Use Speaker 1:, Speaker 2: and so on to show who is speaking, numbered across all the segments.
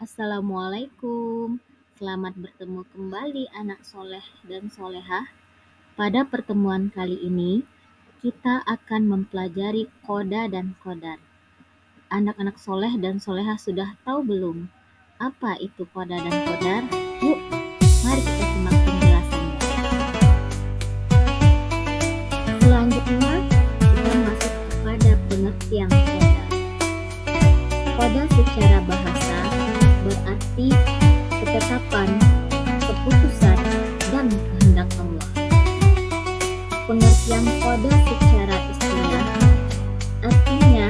Speaker 1: Assalamualaikum. Selamat bertemu kembali anak soleh dan solehah. Pada pertemuan kali ini, kita akan mempelajari qoda dan qadar. Anak-anak soleh dan solehah sudah tahu belum apa itu qoda dan qadar? Yuk, mari kita simak penjelasannya. Selanjutnya, kita masuk kepada pengertian qoda. Qoda secara bahasa berarti ketetapan, keputusan, dan kehendak Allah. Pengertian qada secara istilah artinya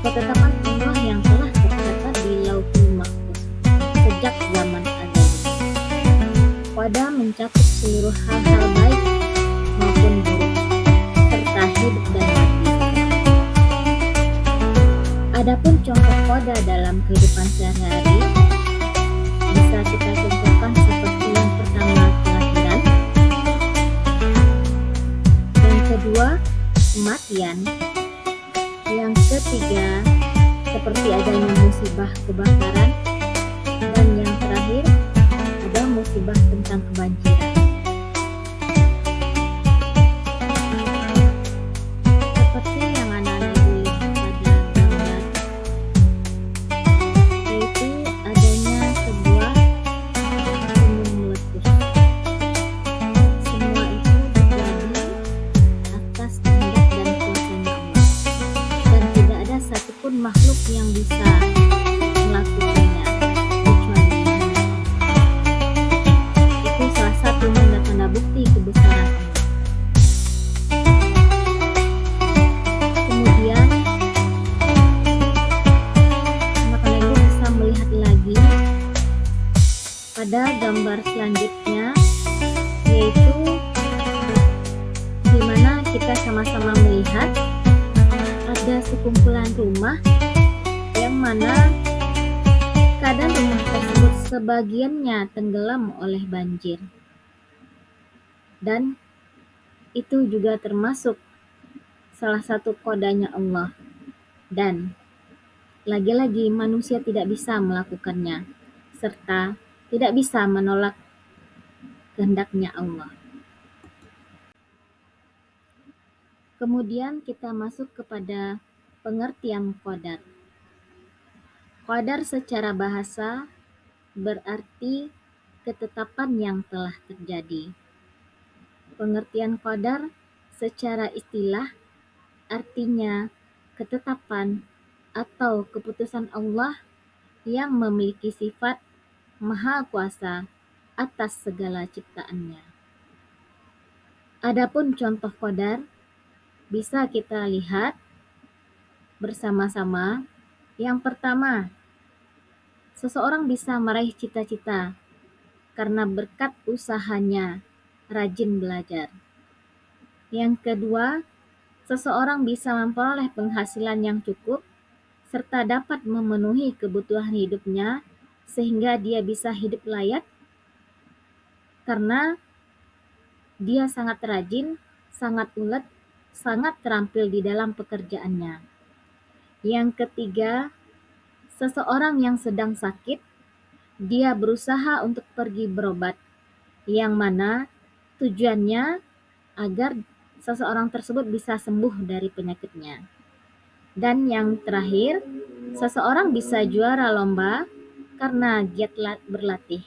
Speaker 1: ketetapan Allah yang telah tercatat di Lauhul Mahfuz sejak zaman azali. Qada mencakup seluruh hal-hal baik maupun buruk, serta hidup dan mati. Adapun contoh qada dalam kehidupan sehari-hari bisa kita contohkan seperti yang pertama kelahiran, yang kedua kematian, yang ketiga seperti adanya musibah kebakaran, dan yang terakhir ada musibah tentang kebanjiran. Seperti yang anak-anak lihat pada gambar, yaitu adanya sebuah gunung meletus. Semua itu terjadi atas kehendak dan kuasanya Allah, dan tidak ada satupun makhluk yang bisa melakukannya kecuali Allah. Itu salah satu tanda-tanda bukti kebesaran Allah. Kemudian anak-anak ini bisa melihat lagi pada gambar selanjutnya, yaitu di mana kita sama-sama melihat ada sekumpulan rumah yang mana kadang rumah tersebut sebagiannya tenggelam oleh banjir, dan itu juga termasuk salah satu qodanya Allah, dan lagi-lagi manusia tidak bisa melakukannya serta tidak bisa menolak kehendaknya Allah. Kemudian kita masuk kepada pengertian qadar. Qadar secara bahasa berarti ketetapan yang telah terjadi. Pengertian qadar secara istilah artinya ketetapan atau keputusan Allah yang memiliki sifat maha kuasa atas segala ciptaannya. Adapun contoh qadar bisa kita lihat bersama-sama. Yang pertama, seseorang bisa meraih cita-cita karena berkat usahanya rajin belajar. Yang kedua, seseorang bisa memperoleh penghasilan yang cukup serta dapat memenuhi kebutuhan hidupnya sehingga dia bisa hidup layak karena dia sangat rajin, sangat ulet, sangat terampil di dalam pekerjaannya. Yang ketiga, seseorang yang sedang sakit, dia berusaha untuk pergi berobat, yang mana tujuannya agar seseorang tersebut bisa sembuh dari penyakitnya. Dan yang terakhir, seseorang bisa juara lomba karena giat berlatih.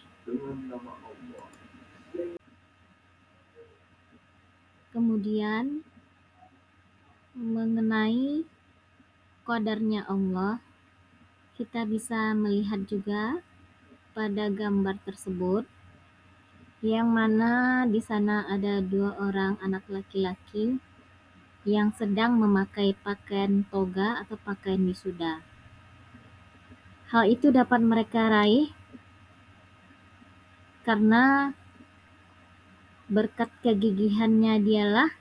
Speaker 1: Kemudian mengenai qadarnya Allah, kita bisa melihat juga pada gambar tersebut, yang mana di sana ada 2 orang anak laki-laki yang sedang memakai pakaian toga atau pakaian wisuda. Hal itu dapat mereka raih karena berkat kegigihannya dialah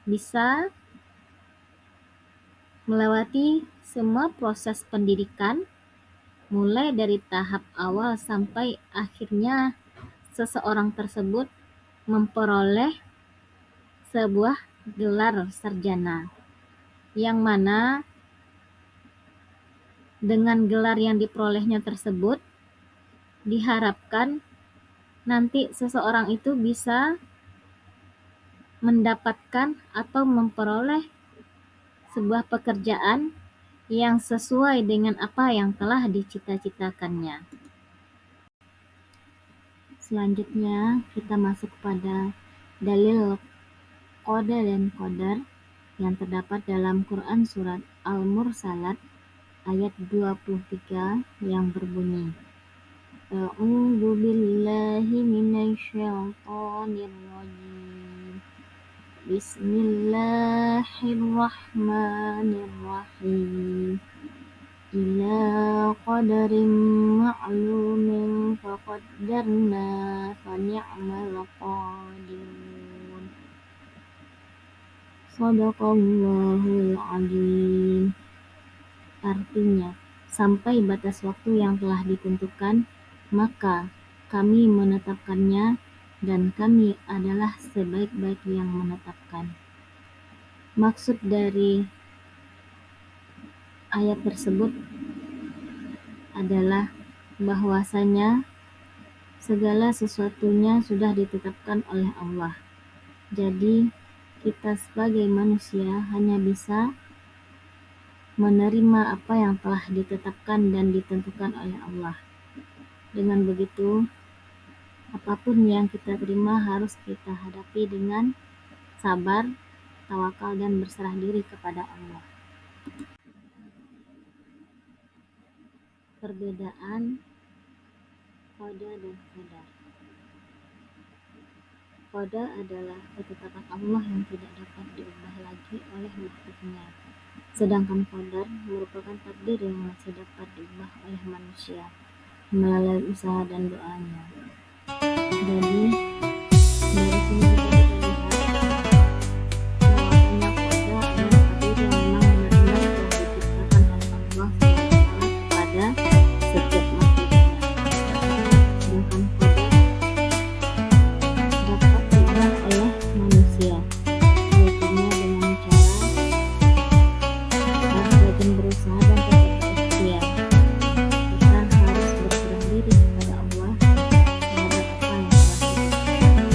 Speaker 1: bisa melewati semua proses pendidikan mulai dari tahap awal sampai akhirnya seseorang tersebut memperoleh sebuah gelar sarjana, yang mana Dengan gelar yang diperolehnya tersebut, diharapkan nanti seseorang itu bisa mendapatkan atau memperoleh sebuah pekerjaan yang sesuai dengan apa yang telah dicita-citakannya. Selanjutnya, kita masuk pada dalil qada dan qadar yang terdapat dalam Quran surat Al-Mursalat ayat 23 yang berbunyi, A'udzu billahi minasyaitonir rajim. Bismillahirrahmanirrahim. Ila qadarin ma'lumin faqaddarna fa ni'mal qadirun. Shadaqallahul azim. Artinya, sampai batas waktu yang telah ditentukan, maka kami menetapkannya dan kami adalah sebaik-baik yang menetapkan. Maksud dari ayat tersebut adalah bahwasanya segala sesuatunya sudah ditetapkan oleh Allah. Jadi, kita sebagai manusia hanya bisa menerima apa yang telah ditetapkan dan ditentukan oleh Allah. Dengan begitu, apapun yang kita terima harus kita hadapi dengan sabar, tawakal, dan berserah diri kepada Allah. Perbedaan qada dan qadar. Qada adalah ketetapan Allah yang tidak dapat diubah lagi oleh makhluknya. Sedangkan qadar merupakan takdir yang masih dapat diubah oleh manusia melalui usaha dan doanya. Jadi, dari sini kita lihat bahwasanya qada adalah takdir yang memang benar-benar telah diciptakan oleh Allah SWT kepada setiap makhluknya. Sedangkan qadar dapat diubah oleh manusia, yaitu dengan cara harus rajin berusaha dan tetap berikhtiar. Kita harus berserah diri kepada Allah terhadap apa yang telah ditetapkan.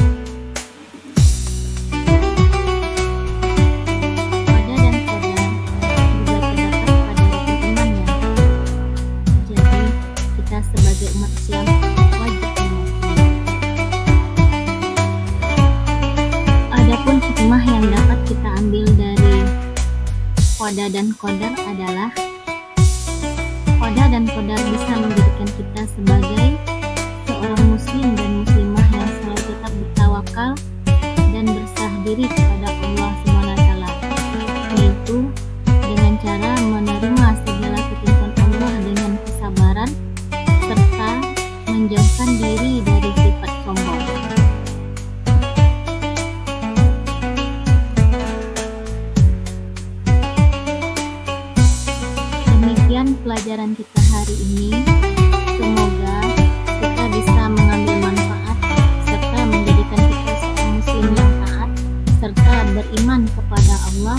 Speaker 1: Qada dan qadar juga terdapat pada rukun imannya. Jadi, kita sebagai umat Islam wajib mengimaninya. Adapun hikmah yang dapat kita ambil dari qada dan qadar adalah qada dan qadar bisa menjadikan kita sebagai seorang muslim dan muslimah yang selalu tetap bertawakal dan berserah diri kepada Allah SWT, yaitu dengan cara menerima segala ketentuan Allah dengan kesabaran serta menjauhkan diri dari sifat sombong. Demikian pelajaran kita hari ini. Semoga kita bisa mengambil manfaat serta menjadikan kita seorang muslim yang taat serta beriman kepada Allah